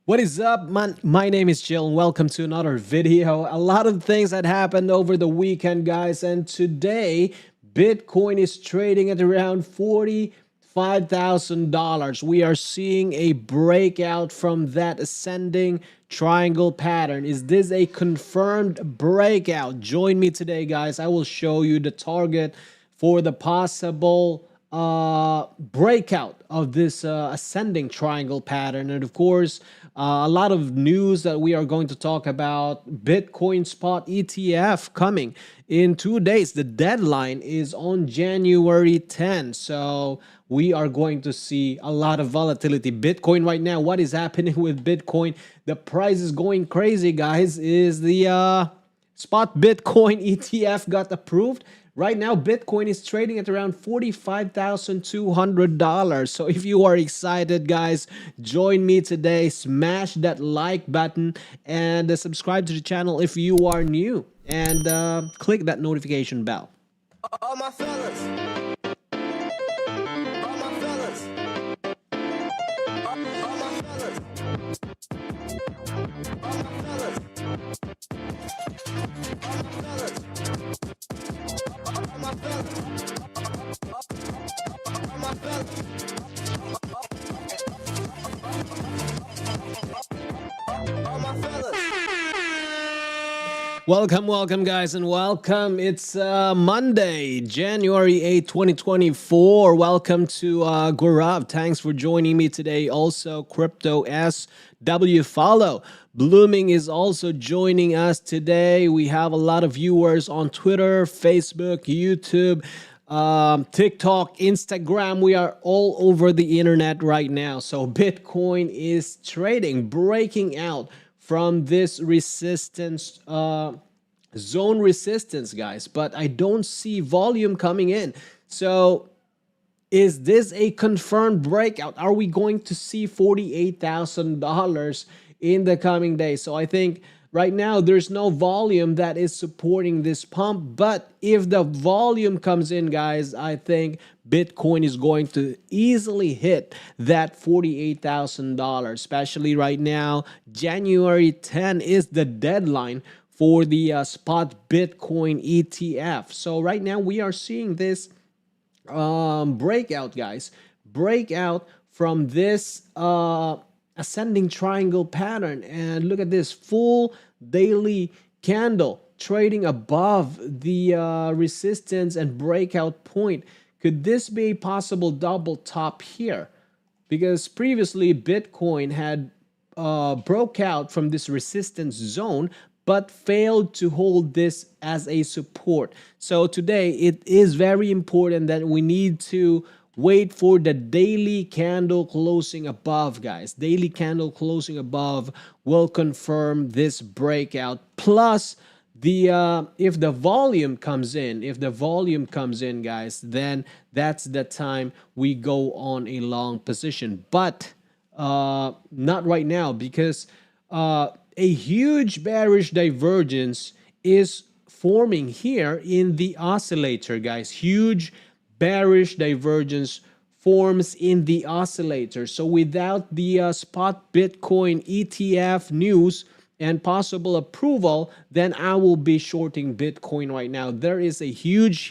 What is up, man? My name is Jill and welcome to another video. A lot of things that happened over the weekend, guys, and today Bitcoin is trading at around $45,000. We are seeing a breakout from that ascending triangle pattern. Is this a confirmed breakout? Join me today, guys. I will show you the target for the possible breakout of this ascending triangle pattern, and of course a lot of news that we are going to talk about. Bitcoin spot ETF coming in 2 days. The deadline is on January 10, so we are going to see a lot of volatility. Bitcoin right now, what is happening with Bitcoin? The price is going crazy, guys. Is the spot Bitcoin ETF got approved? Right now, Bitcoin is trading at around $45,200. So if you are excited, guys, join me today. Smash that like button and subscribe to the channel if you are new. And click that notification bell. All my fellas. All my fellas. All my fellas. All my fellas. Welcome, guys, and welcome. It's Monday, January 8, 2024. Welcome to Gaurav. Thanks for joining me today. Also, Crypto SW Follow. Blooming is also joining us today. We have a lot of viewers on Twitter, Facebook, YouTube, TikTok, Instagram. We are all over the internet right now. So Bitcoin is trading, breaking out from this resistance, zone resistance, guys, but I don't see volume coming in. So is this a confirmed breakout? Are we going to see $48,000 in the coming days? So I think right now there's no volume that is supporting this pump, but if the volume comes in, guys, I think Bitcoin is going to easily hit that $48,000, especially right now. January 10 is the deadline for the spot Bitcoin ETF. So right now we are seeing this breakout, guys, breakout from this ascending triangle pattern. And look at this full daily candle trading above the resistance and breakout point. Could this be a possible double top here? Because previously Bitcoin had broke out from this resistance zone but failed to hold this as a support. So today it is very important that we need to wait for the daily candle closing above, guys. Daily candle closing above will confirm this breakout. Plus, if the volume comes in, guys, then that's the time we go on a long position. But not right now, because a huge bearish divergence is forming here in the oscillator, guys. Huge bearish divergence forms in the oscillator. So without the spot Bitcoin ETF news and possible approval, then I will be shorting Bitcoin right now. There is a huge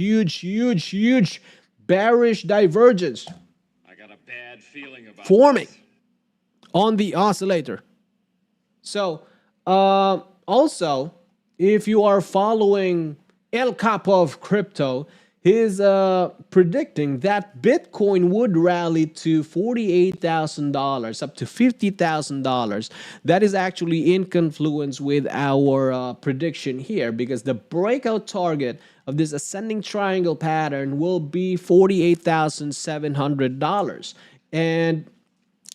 bearish divergence I got a bad feeling about forming this. on the oscillator. So also, if you are following El Capo of Crypto, he's predicting that Bitcoin would rally to $48,000, up to $50,000. That is actually in confluence with our prediction here, because the breakout target of this ascending triangle pattern will be $48,700. And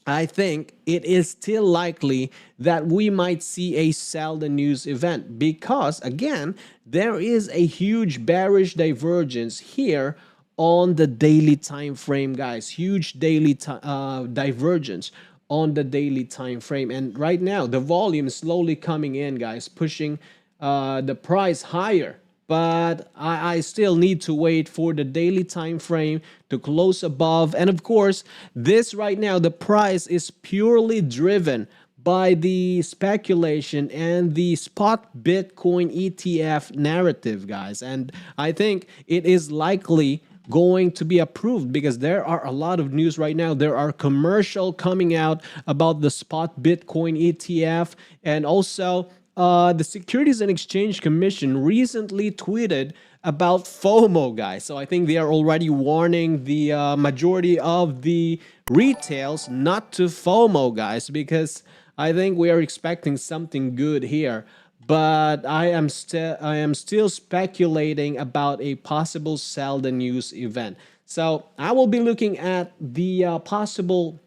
I think it is still likely that we might see a sell the news event, because again, there is a huge bearish divergence here on the daily time frame, guys. Huge daily divergence on the daily time frame. And right now the volume is slowly coming in, guys, pushing the price higher. But I still need to wait for the daily time frame to close above. And of course, this right now, the price is purely driven by the speculation and the spot Bitcoin ETF narrative, guys. And I think it is likely going to be approved because there are a lot of news right now. There are commercial coming out about the spot Bitcoin ETF, and also the Securities and Exchange Commission recently tweeted about FOMO, guys. So I think they are already warning the majority of the retails not to FOMO, guys, because I think we are expecting something good here. But I am still speculating about a possible sell the news event. So I will be looking at the possible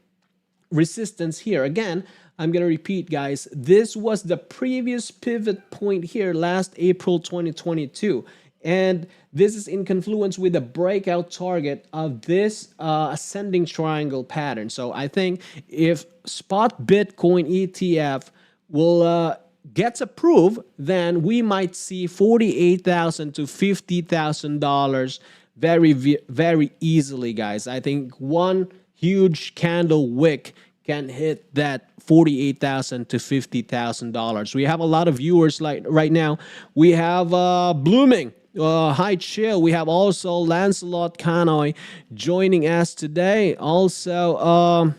resistance here. Again, I'm going to repeat, guys, this was the previous pivot point here last April 2022. And this is in confluence with the breakout target of this ascending triangle pattern. So I think if spot Bitcoin ETF will gets approved, then we might see $48,000 to $50,000 very easily, guys. I think one huge candle wick can hit that $48,000 to $50,000. We have a lot of viewers like right now. We have Blooming. Hi, Chill. We have also Lancelot Canoy joining us today. Also,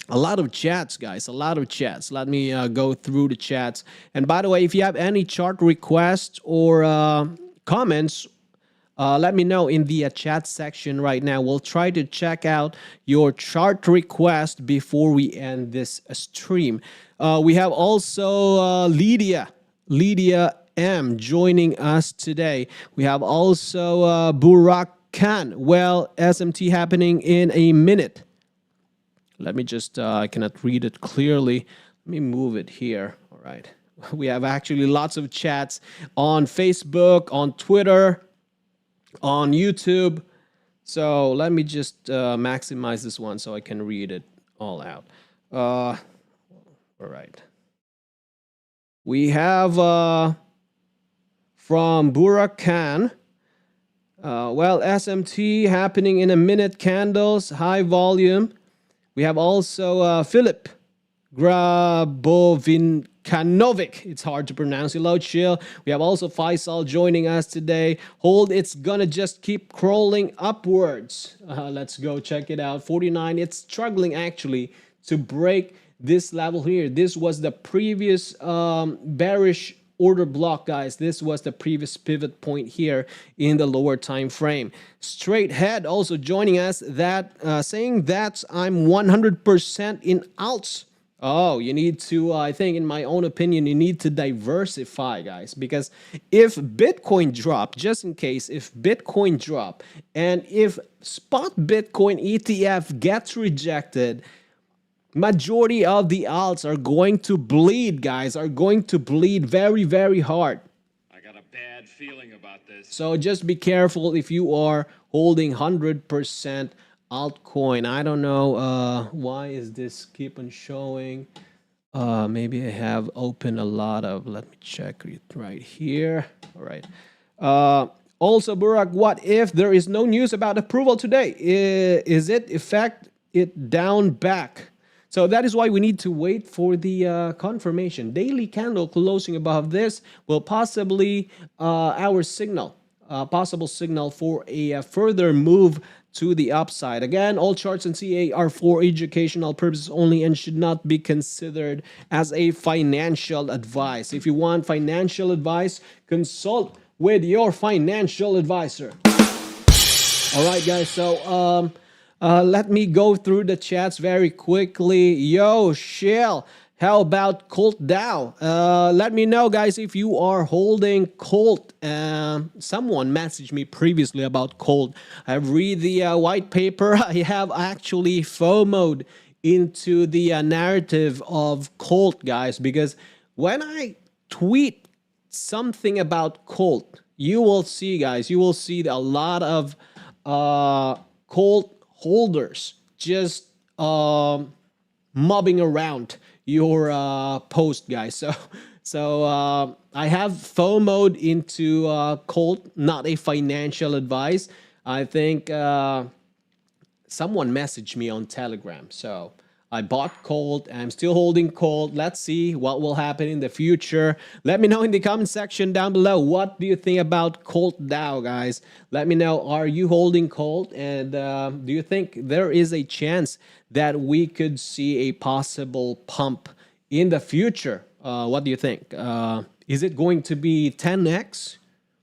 a lot of chats, guys. A lot of chats. Let me go through the chats. And by the way, if you have any chart requests or comments, let me know in the chat section right now. We'll try to check out your chart request before we end this stream. We have also Lydia M joining us today. We have also Burak Khan. Well, SMT happening in a minute. Let me just, I cannot read it clearly. Let me move it here. All right. We have actually lots of chats on Facebook, on Twitter, on YouTube. So let me just maximize this one so I can read it all out. All right. We have from Burak Khan. Well, SMT happening in a minute, candles, high volume. We have also Philip Grabovinkanovic. It's hard to pronounce. Hello, Chill. We have also Faisal joining us today. Hold, it's gonna just keep crawling upwards. Let's go check it out. 49. It's struggling actually to break this level here. This was the previous bearish order block, guys. This was the previous pivot point here in the lower time frame. Straight Head also joining us, that saying that I'm 100% in alts. Oh, you need to, I think in my own opinion, you need to diversify, guys, because if Bitcoin drop, just in case, if Bitcoin drop and if spot Bitcoin ETF gets rejected, majority of the alts are going to bleed, guys, are going to bleed very hard. I got a bad feeling about this. So just be careful if you are holding 100% altcoin. I don't know why is this keep on showing. Maybe I have opened a lot of, let me check it right here. All right. Also, Burak, what if there is no news about approval today? Is it affect it down back? So that is why we need to wait for the confirmation. Daily candle closing above this will possibly our signal, possible signal for a further move to the upside. Again, all charts and CA are for educational purposes only and should not be considered as a financial advice. If you want financial advice, consult with your financial advisor. All right, guys. So let me go through the chats very quickly. Yo, Shell, how about CULTDAO? Let me know, guys, if you are holding Cult. Someone messaged me previously about Cult. I've read the white paper. I have actually FOMO'd into the narrative of Cult, guys, because when I tweet something about Cult, you will see, guys, you will see a lot of Cult holders just mobbing around your post, guys. So I have FOMO'd into Cult, not a financial advice. I think someone messaged me on Telegram, so I bought Colt. I'm still holding Colt. Let's see what will happen in the future. Let me know in the comment section down below. What do you think about CULTDAO, guys? Let me know. Are you holding Colt? And do you think there is a chance that we could see a possible pump in the future? What do you think? Is it going to be 10x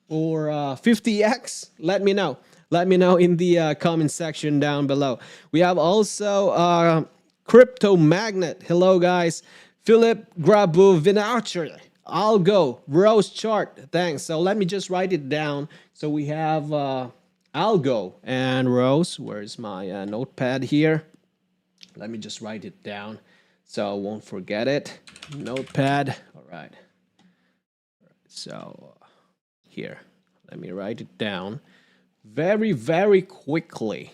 or 50x? Let me know. Let me know in the comment section down below. We have also Crypto Magnet. Hello, guys. Philip Grabu Vinacher. Algo. Rose chart. Thanks. So let me just write it down. So we have Algo and Rose. Where's my notepad here? Let me just write it down so I won't forget it. Notepad. All right. So here, let me write it down very, very quickly.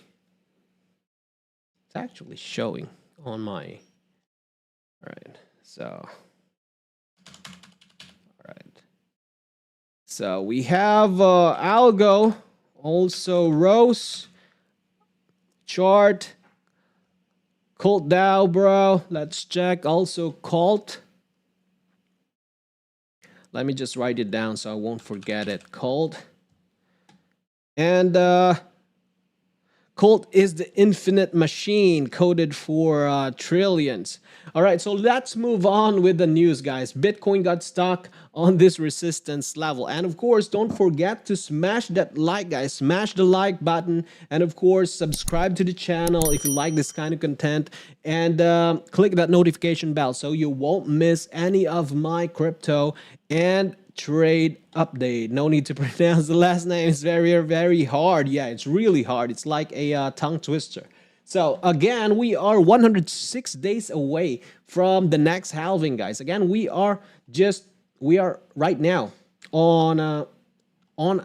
It's actually showing on my, all right, so, all right. So we have Algo, also Rose, chart, CULTDAO, bro. Let's check. Also Cult. Let me just write it down so I won't forget it. Cult. And Cult is the infinite machine coded for trillions. All right, so let's move on with the news, guys. Bitcoin got stuck on this resistance level. And of course, don't forget to smash that like, guys. Smash the like button. And of course, subscribe to the channel if you like this kind of content. And click that notification bell so you won't miss any of my crypto and trade update. No need to pronounce the last name. It's very, very hard. Yeah, it's really hard. It's like a tongue twister. So again, we are 106 days away from the next halving, guys. Again, we are right now on an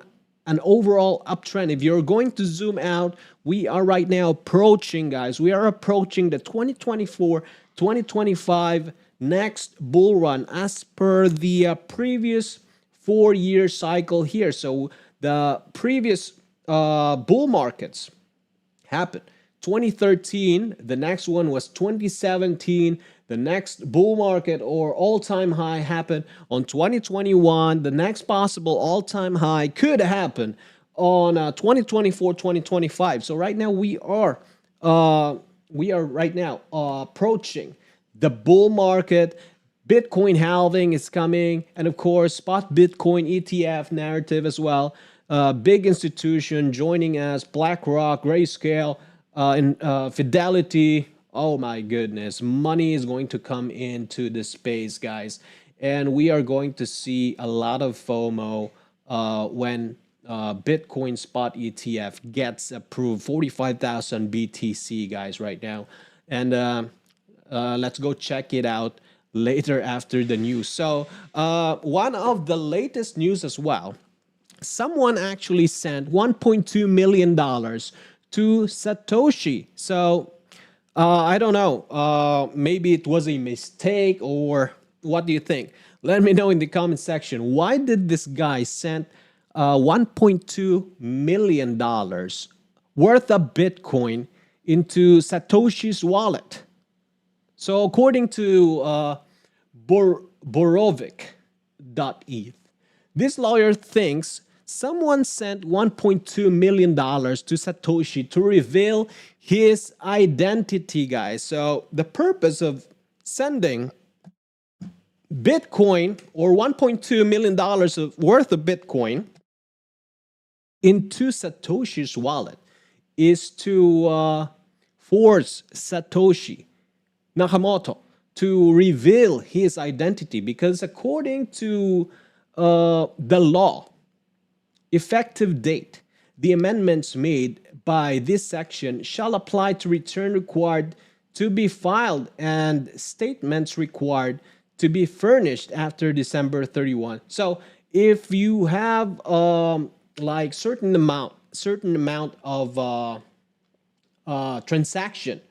overall uptrend. If you're going to zoom out, we are right now approaching, guys. We are approaching the 2024-2025 next bull run as per the previous 4-year cycle here. So the previous bull markets happened 2013, the next one was 2017, the next bull market or all-time high happened on 2021, the next possible all-time high could happen on 2024-2025. So right now we are right now approaching the bull market. Bitcoin halving is coming, and of course, spot Bitcoin ETF narrative as well. Big institution joining us, BlackRock, Grayscale, and Fidelity. Oh my goodness, money is going to come into this space, guys, and we are going to see a lot of FOMO when Bitcoin spot ETF gets approved. 45,000 BTC, guys, right now, and let's go check it out later after the news. So one of the latest news as well, someone actually sent $1.2 million to Satoshi. So I don't know, maybe it was a mistake, or what do you think? Let me know in the comment section. Why did this guy send $1.2 million worth of Bitcoin into Satoshi's wallet? So according to Borovic.eth, this lawyer thinks someone sent $1.2 million to Satoshi to reveal his identity, guys. So the purpose of sending Bitcoin or $1.2 million worth of Bitcoin into Satoshi's wallet is to force Satoshi Nakamoto to reveal his identity, because according to the law, effective date, the amendments made by this section shall apply to return required to be filed and statements required to be furnished after December 31. So if you have like certain amount of transaction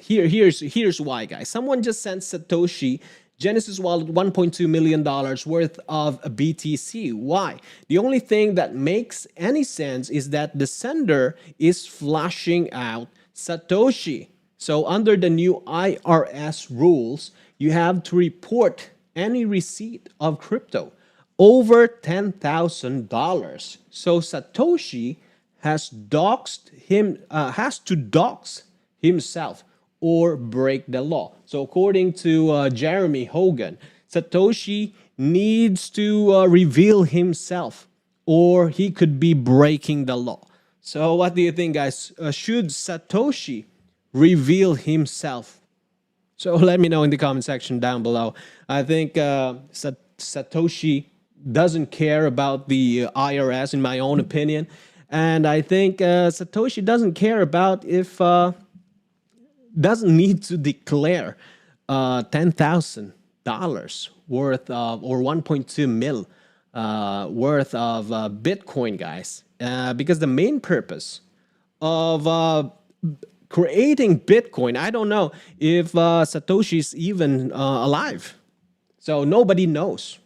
here's why, guys. Someone just sent Satoshi Genesis wallet $1.2 million worth of BTC. Why? The only thing that makes any sense is that the sender is flashing out Satoshi. So under the new IRS rules, you have to report any receipt of crypto over $10,000. So Satoshi has to dox himself or break the law. So according to Jeremy Hogan, Satoshi needs to reveal himself or he could be breaking the law. So what do you think, guys? Should Satoshi reveal himself? So let me know in the comment section down below. I think Satoshi doesn't care about the IRS, in my own opinion. And I think Satoshi doesn't care about if doesn't need to declare $10,000 worth of, or 1.2 mil worth of Bitcoin, guys. Because the main purpose of creating Bitcoin, I don't know if Satoshi is even alive. So nobody knows.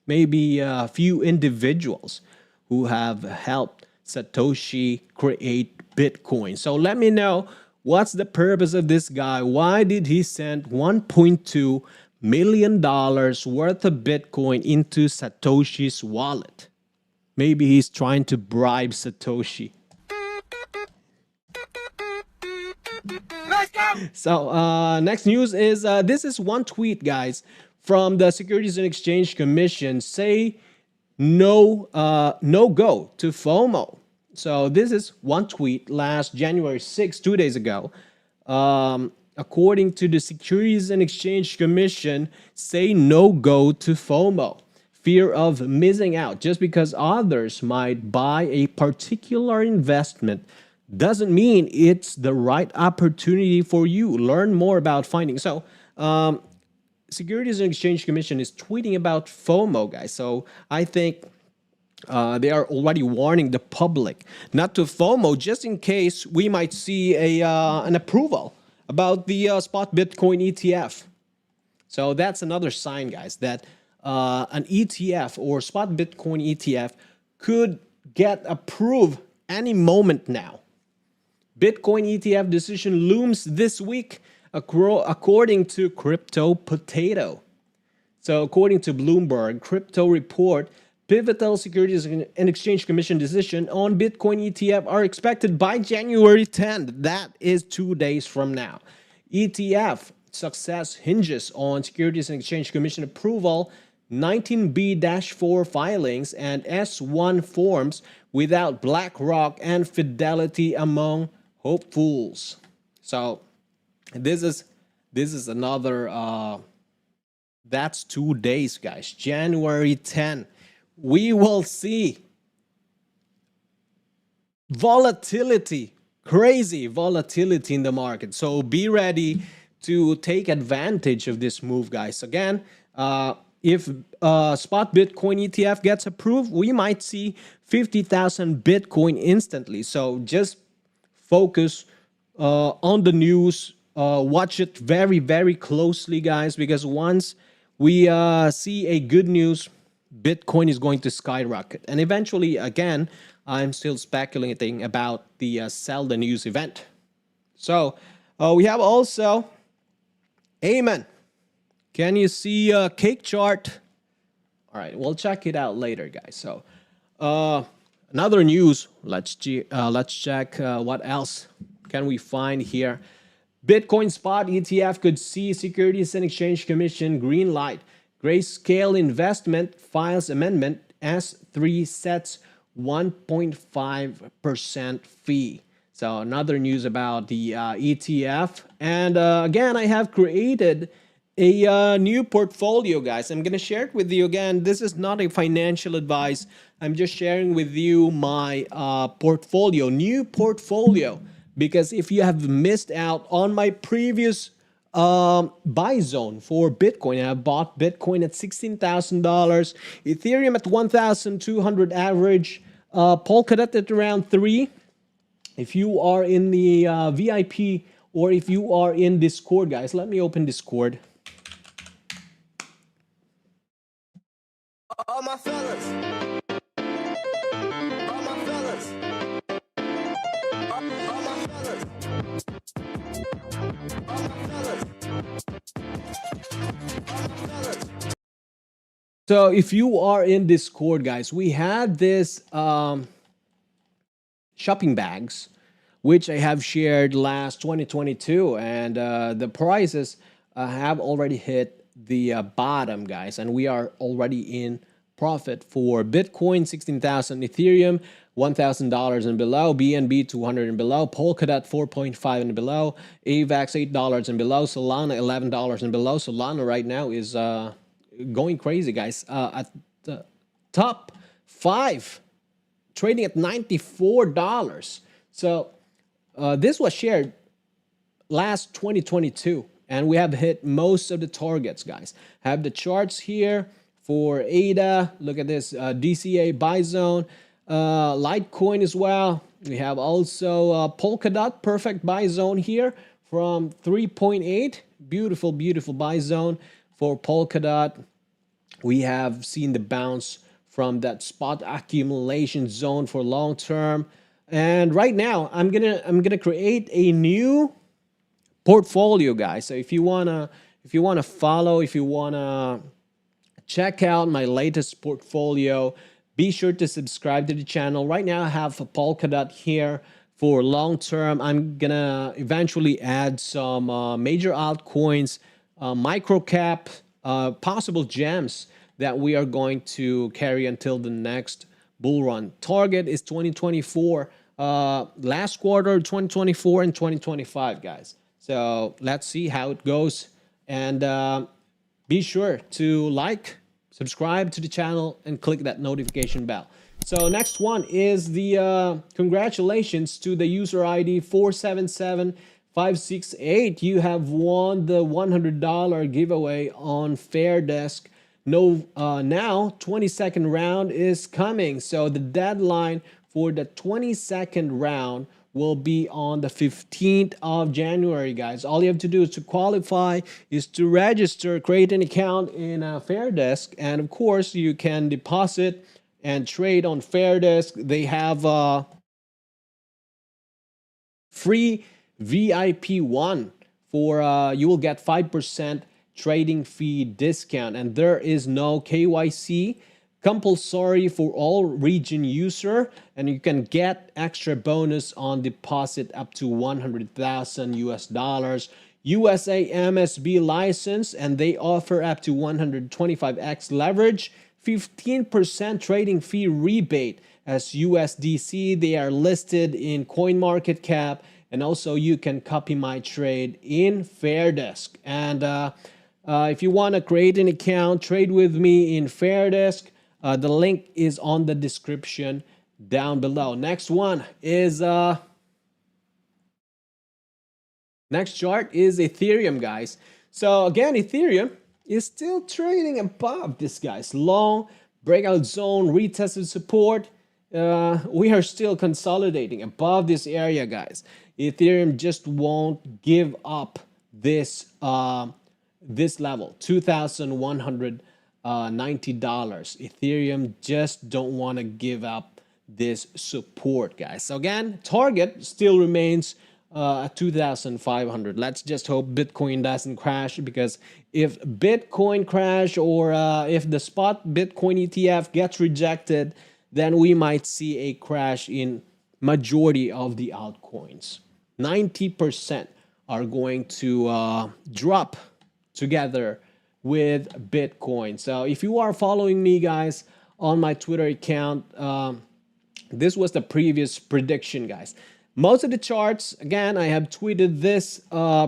Maybe a few individuals who have helped Satoshi create Bitcoin. So let me know, what's the purpose of this guy? Why did he send $1.2 million worth of Bitcoin into Satoshi's wallet? Maybe he's trying to bribe Satoshi. Let's go! So next news is this is one tweet, guys, from the Securities and Exchange Commission. Say no go to FOMO. So this is one tweet last January 6, 2 days ago. According to the Securities and Exchange Commission, say no go to FOMO. Fear of missing out. Just because others might buy a particular investment doesn't mean it's the right opportunity for you. Learn more about finding. So Securities and Exchange Commission is tweeting about FOMO, guys. So I think they are already warning the public not to FOMO, just in case we might see an approval about the spot Bitcoin ETF. So that's another sign, guys, that an ETF or spot Bitcoin ETF could get approved any moment now. Bitcoin ETF decision looms this week, according to Crypto Potato. So according to Bloomberg, Crypto Report, pivotal Securities and Exchange Commission decision on Bitcoin ETF are expected by January 10th. That is 2 days from now. ETF success hinges on Securities and Exchange Commission approval, 19B-4 filings, and S1 forms without BlackRock and Fidelity among hopefuls. So this is another that's 2 days, guys. January 10. We will see volatility, crazy volatility in the market. So be ready to take advantage of this move, guys. Again, if spot Bitcoin ETF gets approved, we might see 50,000 Bitcoin instantly. So just focus on the news. Watch it very, very closely, guys, because once we see a good news, Bitcoin is going to skyrocket. And eventually, again, I'm still speculating about the sell the news event. So we have also Amen. Can you see a cake chart? All right, we'll check it out later, guys. So another news. Let's check what else can we find here. Bitcoin spot ETF could see Securities and Exchange Commission green light. Grayscale Investment files amendment. S3 sets 1.5% fee. So another news about the ETF. And again, I have created a new portfolio, guys. I'm going to share it with you again. This is not a financial advice. I'm just sharing with you my portfolio, new portfolio. Because if you have missed out on my previous buy zone for Bitcoin, I bought Bitcoin at $16,000, Ethereum at 1,200 average, Polkadot at around 3. If you are in the VIP or if you are in Discord, guys, let me open Discord. All my fellas. All my fellas. All my fellas. So if you are in Discord, guys, we had this shopping bags, which I have shared last 2022, and the prices have already hit the bottom, guys, and we are already in profit for Bitcoin 16,000, Ethereum $1,000 and below, BNB 200 and below, Polkadot 4.5 and below, AVAX $8 and below, Solana $11 and below. Solana right now is going crazy, guys. At the top 5, trading at $94. So this was shared last 2022, and we have hit most of the targets, guys. Have the charts here for ADA. Look at this DCA buy zone, Litecoin as well. We have also Polkadot perfect buy zone here from 3.8. Beautiful, beautiful buy zone for Polkadot. We have seen the bounce from that spot accumulation zone for long term. And right now, I'm gonna create a new portfolio, guys. So if you wanna follow, if you wanna check out my latest portfolio, be sure to subscribe to the channel. Right now, I have a Polkadot here for long term. I'm gonna eventually add some major altcoins, micro cap, possible gems that we are going to carry until the next bull run. Target is 2024, last quarter 2024 and 2025, guys. So let's see how it goes, and be sure to like, subscribe to the channel, and click that notification bell. So next one is the congratulations to the user ID 477568. You have won the $100 giveaway on FairDesk. No, now 22nd round is coming. So the deadline for the 22nd round will be on the 15th of January, guys. All you have to do is to qualify, is to register, create an account in FairDesk, and of course you can deposit and trade on FairDesk. They have free VIP 1 for you will get 5% trading fee discount, and there is no KYC, compulsory for all region user, and you can get extra bonus on deposit up to 100,000 US dollars. USA MSB license, and they offer up to 125x leverage, 15% trading fee rebate as USDC. They are listed in CoinMarketCap, and also you can copy my trade in FairDesk. And if you want to create an account, trade with me in FairDesk, the link is on the description down below. Next one is next chart is Ethereum, guys. So again, Ethereum is still trading above this, guys. Long breakout zone, retested support. We are still consolidating above this area, guys. Ethereum just won't give up this this level, $2,190. Ethereum just don't want to give up this support, guys. So again, target still remains at 2,500. Let's just hope Bitcoin doesn't crash, because if Bitcoin crash, or if the spot Bitcoin ETF gets rejected, then we might see a crash in majority of the altcoins. 90% are going to drop together with Bitcoin. So if you are following me, guys, on my Twitter account, this was the previous prediction, guys. Most of the charts, again, I have tweeted this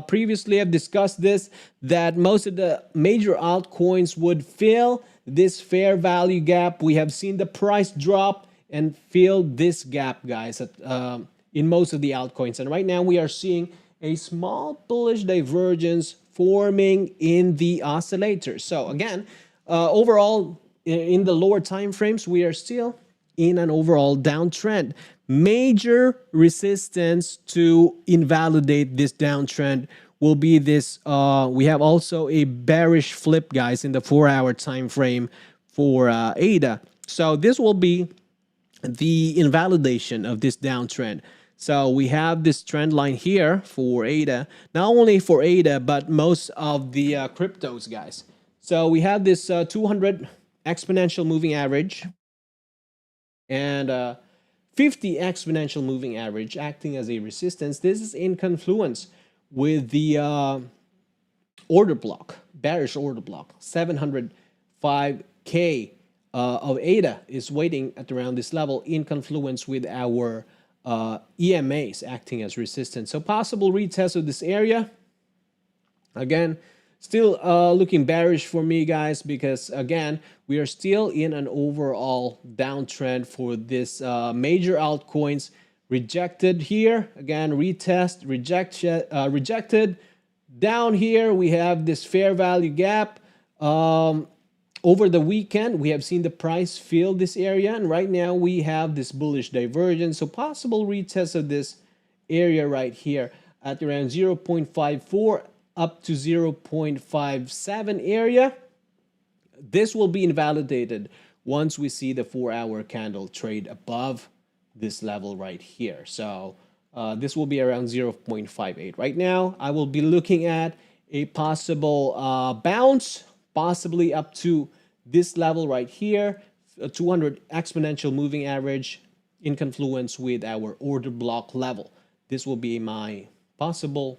previously. I've discussed this, that most of the major altcoins would fill this fair value gap. We have seen the price drop and fill this gap, guys, in most of the altcoins. And right now we are seeing a small bullish divergence forming in the oscillator. So again, overall, in the lower time frames, we are still in an overall downtrend. Major resistance to invalidate this downtrend will be this. We have also a bearish flip, guys, in the 4-hour time frame for ADA. So this will be the invalidation of this downtrend. So we have this trend line here for ADA, not only for ADA, but most of the cryptos, guys. So we have this 200 exponential moving average and 50 exponential moving average acting as a resistance. This is in confluence with the order block, bearish order block. 705K of ADA is waiting at around this level in confluence with our EMAs acting as resistance. So possible retest of this area. Again, still looking bearish for me, guys, because again, we are still in an overall downtrend for this major altcoins. Rejected here, again, retest, rejected. Down here, we have this fair value gap. Over the weekend, we have seen the price fill this area, and right now we have this bullish divergence. So possible retest of this area right here at around 0.54 up to 0.57 area. This will be invalidated once we see the 4-hour candle trade above this level right here. So this will be around 0.58. Right now, I will be looking at a possible bounce, possibly up to this level right here, a 200 exponential moving average in confluence with our order block level. This will be my possible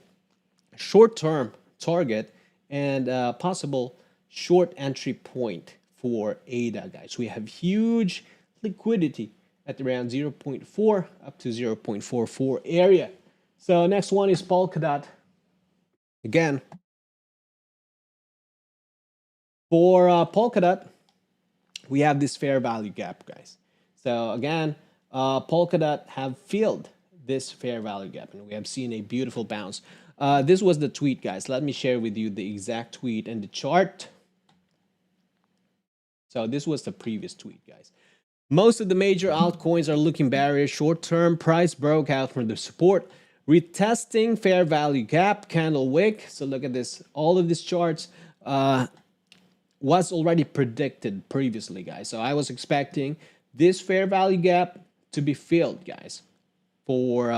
short-term target and possible short entry point for ADA, guys. We have huge liquidity at around 0.4 up to 0.44 area. So next one is Polkadot. Again, for Polkadot, we have this fair value gap, guys. So again, Polkadot have filled this fair value gap, and we have seen a beautiful bounce. This was the tweet, guys. Let me share with you the exact tweet and the chart. So this was the previous tweet, guys. Most of the major altcoins are looking bearish. Short-term price broke out from the support, retesting fair value gap, candle wick. So look at this. All of these charts was already predicted previously, guys. So I was expecting this fair value gap to be filled, guys, for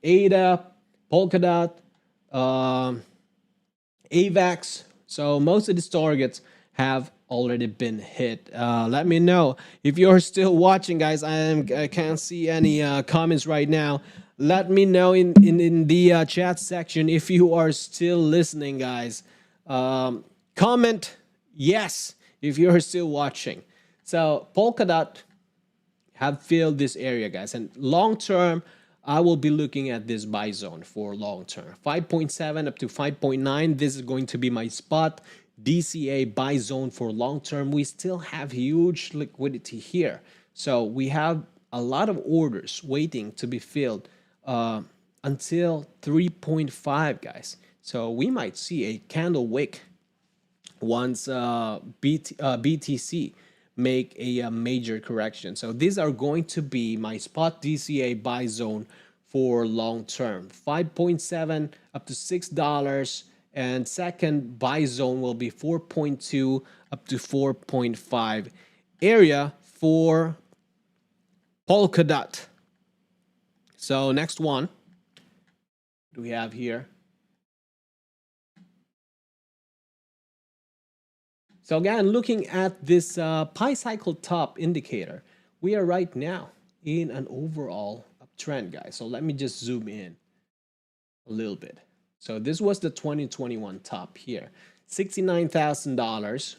ADA, Polkadot, AVAX. So most of these targets have already been hit. Let me know if you're still watching, guys. I can't see any comments right now. Let me know in the chat section if you are still listening, guys. Comment yes if you're still watching. So Polkadot have filled this area, guys, and long term I will be looking at this buy zone for long term. 5.7 up to 5.9. This is going to be my spot DCA buy zone for long term. We still have huge liquidity here. So we have a lot of orders waiting to be filled until 3.5, guys. So we might see a candle wick once BTC make a major correction. So these are going to be my spot DCA buy zone for long term. 5.7 up to $6. And second buy zone will be 4.2 up to 4.5 area for Polkadot. So next one, what do we have here? So again, looking at this Pi cycle top indicator, we are right now in an overall uptrend, guys. So let me just zoom in a little bit. So this was the 2021 top here, $69,000,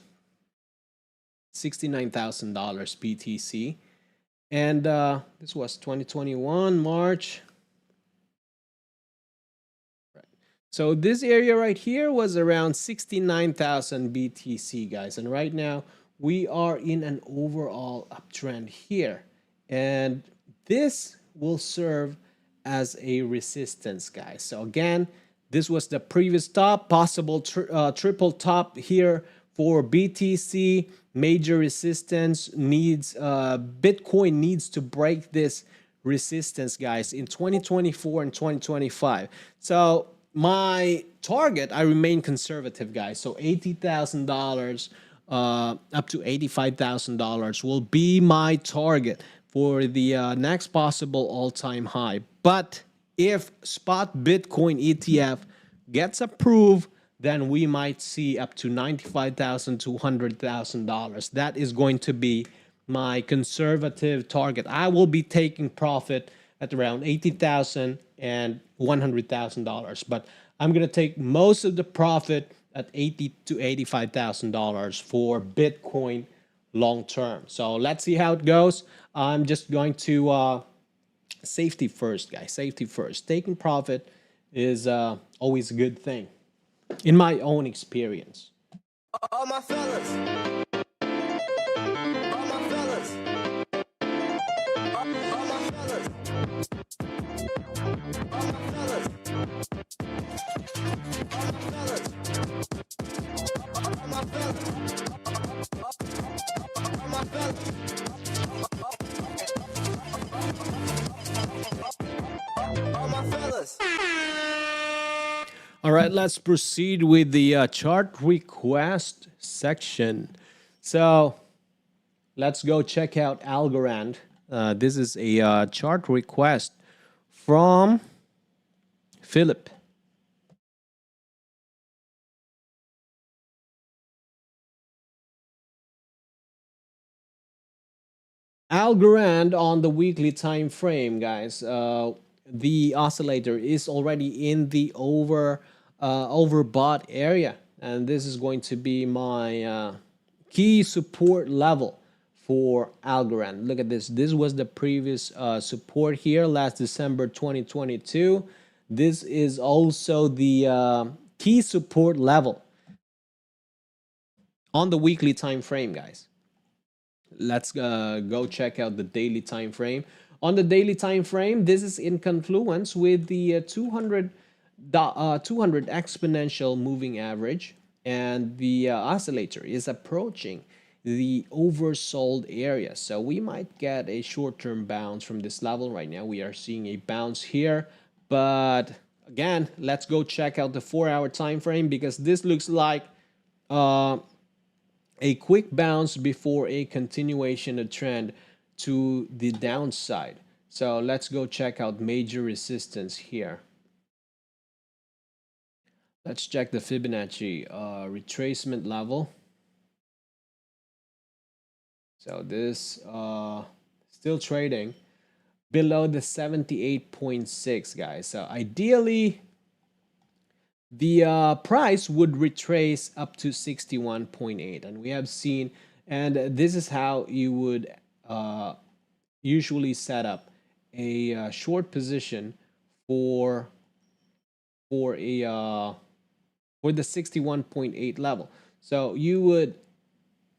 $69,000 BTC. And this was 2021, March. Right. So this area right here was around 69,000 BTC, guys. And right now we are in an overall uptrend here. And this will serve as a resistance, guys. So again, this was the previous top, possible triple top here for BTC. Major resistance needs, Bitcoin needs to break this resistance, guys, in 2024 and 2025. So my target, I remain conservative, guys. So $80,000 up to $85,000 will be my target for the next possible all-time high. But if spot Bitcoin ETF gets approved then we might see up to $95,000 to $100,000. That is going to be my conservative target. I will be taking profit at around $80,000 and $100,000, but I'm going to take most of the profit at $80,000 to $85,000 for Bitcoin long term. So let's see how it goes. I'm just going to safety first, guys. Safety first. Taking profit is always a good thing, in my own experience. All my fellas. All my fellas. All my fellas. All my fellas. All my fellas. All my fellas. All my fellas. All my fellas. All right, let's proceed with the chart request section. So let's go check out ALGORAND. This is a chart request from Philip. ALGORAND on the weekly time frame, guys. The oscillator is already in the overbought area, and this is going to be my key support level for ALGORAND. Look at this. This was the previous support here last December 2022. This is also the key support level on the weekly time frame, guys. Let's go check out the daily time frame. On the daily time frame, this is in confluence with the 200 exponential moving average, and the oscillator is approaching the oversold area. So we might get a short-term bounce from this level. Right now we are seeing a bounce here, but again, let's go check out the 4-hour time frame, because this looks like a quick bounce before a continuation of trend to the downside. So let's go check out major resistance here. Let's check the Fibonacci retracement level. So this still trading below the 78.6, guys. So ideally, the price would retrace up to 61.8, and we have seen, and this is how you would usually set up a short position for the 61.8 level. So you would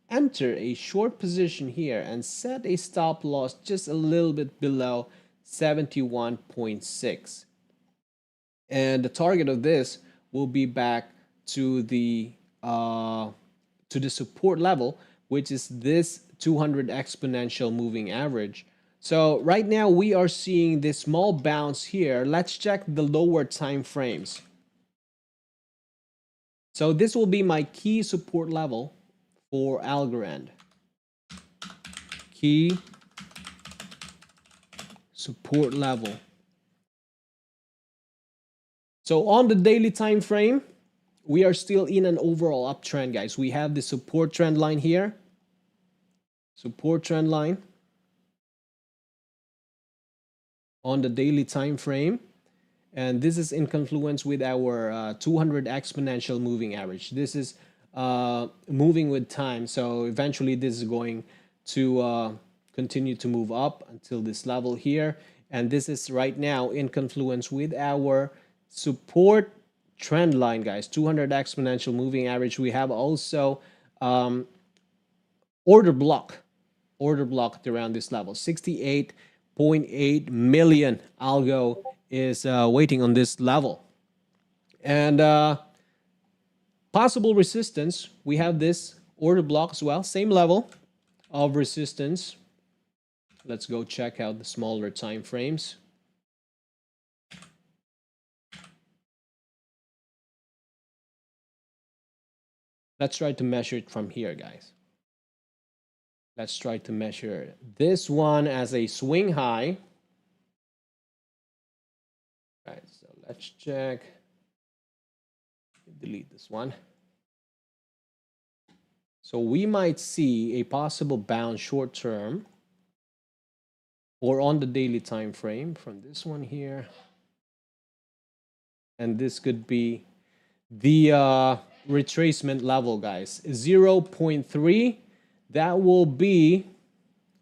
enter a short position here and set a stop loss just a little bit below 71.6, and the target of this will be back to the support level, which is this 200 exponential moving average. So right now we are seeing this small bounce here. Let's check the lower time frames. So this will be my key support level for ALGORAND. Key support level. So on the daily time frame, we are still in an overall uptrend, guys. We have the support trend line here. Support trend line on the daily time frame. And this is in confluence with our 200 exponential moving average. This is moving with time. So eventually this is going to continue to move up until this level here. And this is right now in confluence with our support trend line, guys. 200 exponential moving average. We have also order block around this level. 68.8 million algo is waiting on this level. And possible resistance, we have this order block as well, same level of resistance. Let's go check out the smaller time frames. Let's try to measure it from here, guys. Let's try to measure this one as a swing high. All right, so let's check. delete this one. So we might see a possible bounce short term or on the daily time frame from this one here. And this could be the retracement level, guys. 0.3, that will be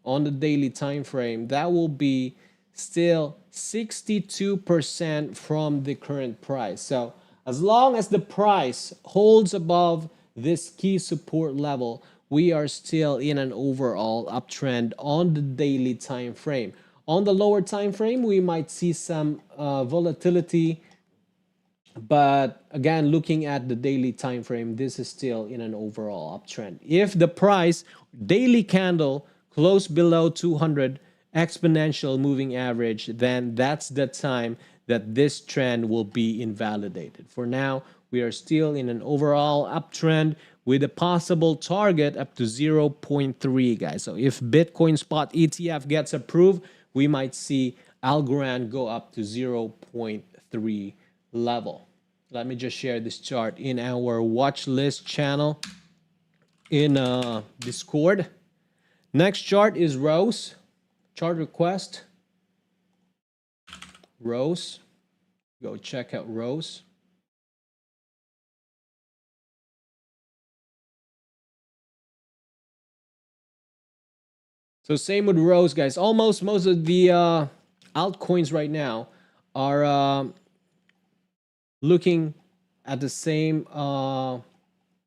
on the daily time frame, that will be still 62% from the current price. So as long as the price holds above this key support level, we are still in an overall uptrend on the daily time frame. On the lower time frame, we might see some volatility, but again, looking at the daily time frame, this is still in an overall uptrend. If the price daily candle close below 200 exponential moving average, then that's the time that this trend will be invalidated. For now, we are still in an overall uptrend with a possible target up to 0.3, guys. So if Bitcoin spot ETF gets approved, we might see ALGORAND go up to 0.3 level. Let me just share this chart in our watch list channel in Discord. Next chart is Rose. Chart request. Rose. Go check out Rose. So same with Rose, guys. Almost most of the altcoins right now are looking at the same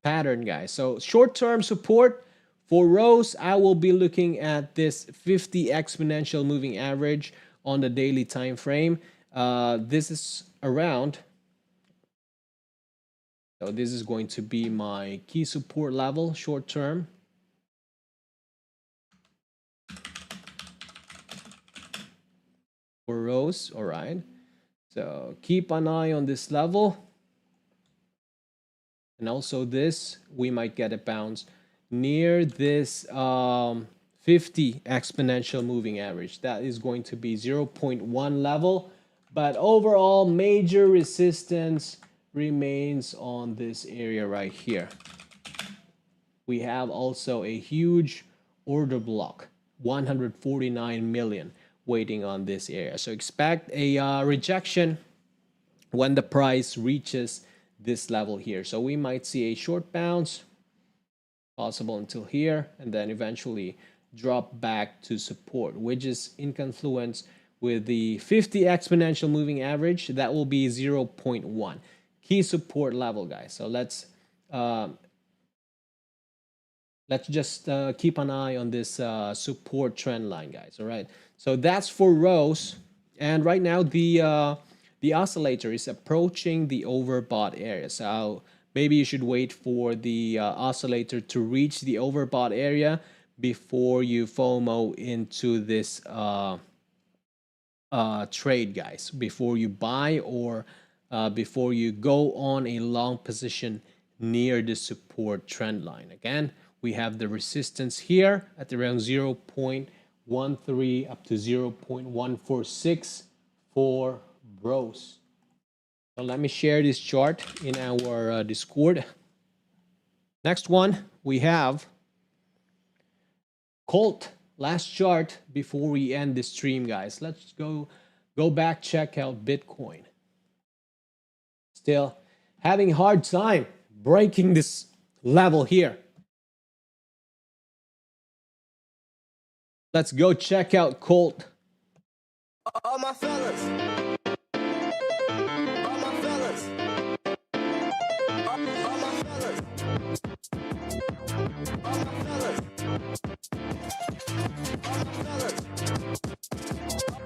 pattern, guys. So short-term support for Rose, I will be looking at this 50 exponential moving average on the daily time frame. This is around, so this is going to be my key support level short-term. For Rose, all right. So keep an eye on this level. And also this, we might get a bounce near this 50 exponential moving average. That is going to be 0.1 level. But overall, major resistance remains on this area right here. We have also a huge order block, 149 million waiting on this area. So expect a rejection when the price reaches this level here. So we might see a short bounce, possible until here, and then eventually drop back to support, which is in confluence with the 50 exponential moving average. That will be 0.1 key support level, guys. So let's just keep an eye on this support trend line, guys. All right. So that's for Rose, and right now the oscillator is approaching the overbought area. So maybe you should wait for the oscillator to reach the overbought area before you FOMO into this trade, guys. Before you buy or before you go on a long position near the support trend line. Again, we have the resistance here at around 0.13 up to 0.146 for Rose. So let me share this chart in our Discord. Next one, we have Colt. Last chart before we end the stream, guys. Let's go back, check out Bitcoin. Still having a hard time breaking this level here. Let's go check out Colt. All my fellas. All my fellas. All my fellas. All my fellas.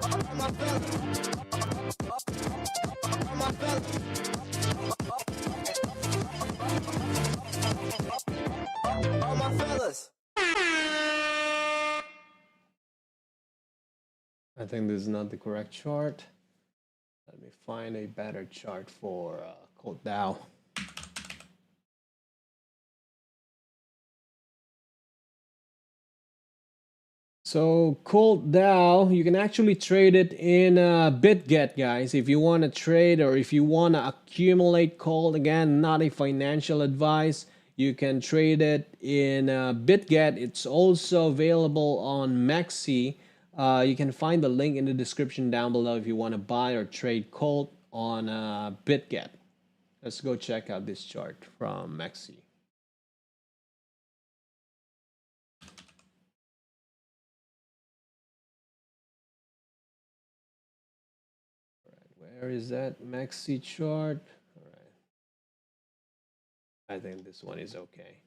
All my fellas. All my fellas. All my fellas. All my fellas. I think this is not the correct chart. Let me find a better chart for CULTDAO. So CULTDAO, you can actually trade it in Bitget, guys. If you want to trade or if you want to accumulate cold, again, not a financial advice, you can trade it in Bitget. It's also available on Mexi. You can find the link in the description down below if you want to buy or trade cold on Bitget. Let's go check out this chart from Mexi. Where is that Mexi chart? All right. I think this one is okay.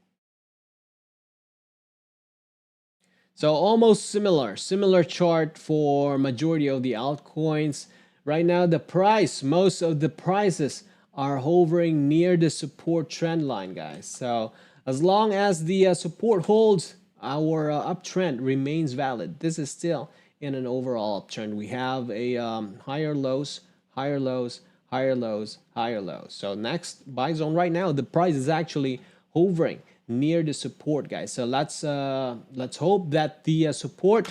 So almost similar chart for majority of the altcoins. Right now, the price, most of the prices are hovering near the support trend line, guys. So as long as the support holds, our uptrend remains valid. This is still in an overall uptrend. We have a higher lows, higher lows, higher lows, higher lows. So next buy zone right now, the price is actually hovering near the support, guys. So let's hope that the support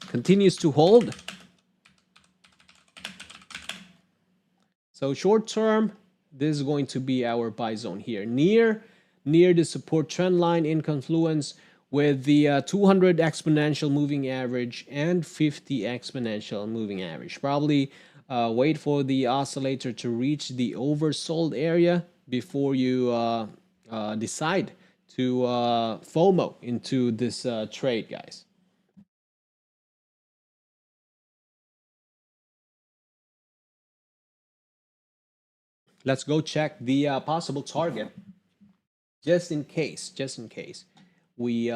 continues to hold. So short term, this is going to be our buy zone here, near the support trend line in confluence with the 200 exponential moving average and 50 exponential moving average. Probably wait for the oscillator to reach the oversold area before you decide to FOMO into this trade, guys. Let's go check the possible target, just in case we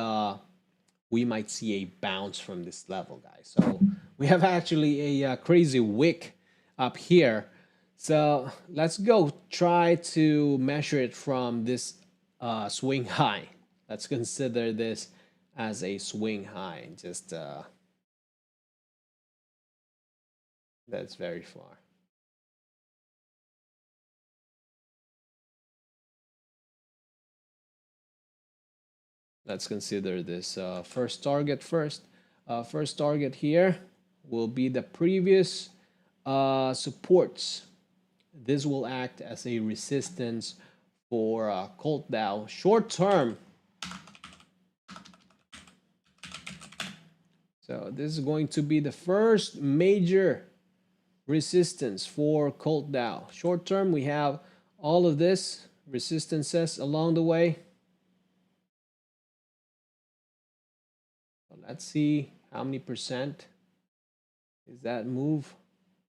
might see a bounce from this level, guys. So we have actually a crazy wick up here. So let's go try to measure it from this swing high. Let's consider this as a swing high. Just that's very far. Let's consider this first target first. First target here will be the previous supports. This will act as a resistance for CULTDAO short term. So this is going to be the first major resistance for CULTDAO. Short term, we have all of this resistances along the way. Let's see how many percent is that move.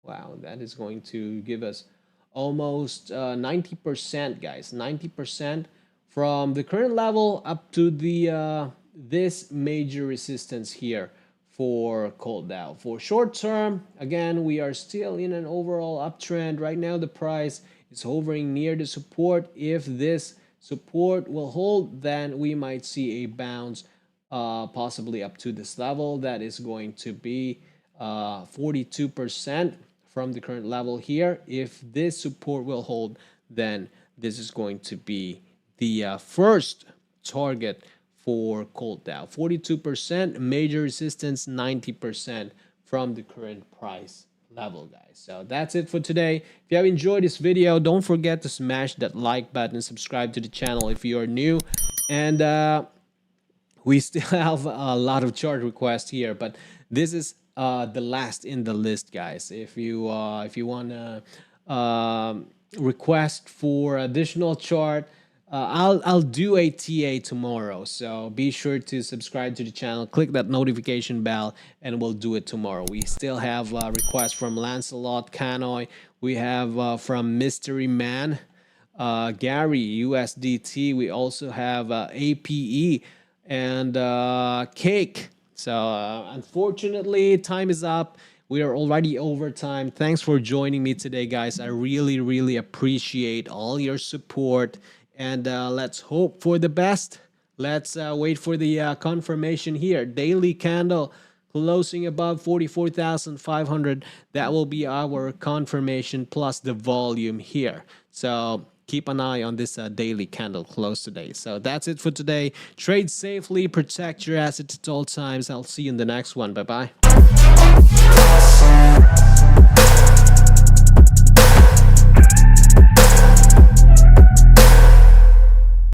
Wow, that is going to give us almost 90%, guys. 90% from the current level up to the this major resistance here for CULTDAO. For short term, again, we are still in an overall uptrend. Right now, the price is hovering near the support. If this support will hold, then we might see a bounce possibly up to this level. That is going to be 42% from the current level here. If this support will hold, then this is going to be the first target for CULTDAO. 42% major resistance, 90% from the current price level, guys. So that's it for today. If you have enjoyed this video, don't forget to smash that like button and subscribe to the channel if you are new. And we still have a lot of chart requests here, but this is the last in the list, guys. If you want to request for additional chart, I'll do a TA tomorrow. So be sure to subscribe to the channel, click that notification bell, and we'll do it tomorrow. We still have requests from Lancelot Canoy. We have from Mystery Man, Gary USDT. We also have APE and Cake. So unfortunately, time is up. We are already over time. Thanks for joining me today, guys. I really appreciate all your support. And let's hope for the best. Let's wait for the confirmation here. Daily candle closing above 44,500. That will be our confirmation plus the volume here. So keep an eye on this daily candle close today. So that's it for today. Trade safely, protect your assets at all times. I'll see you in the next one. Bye bye.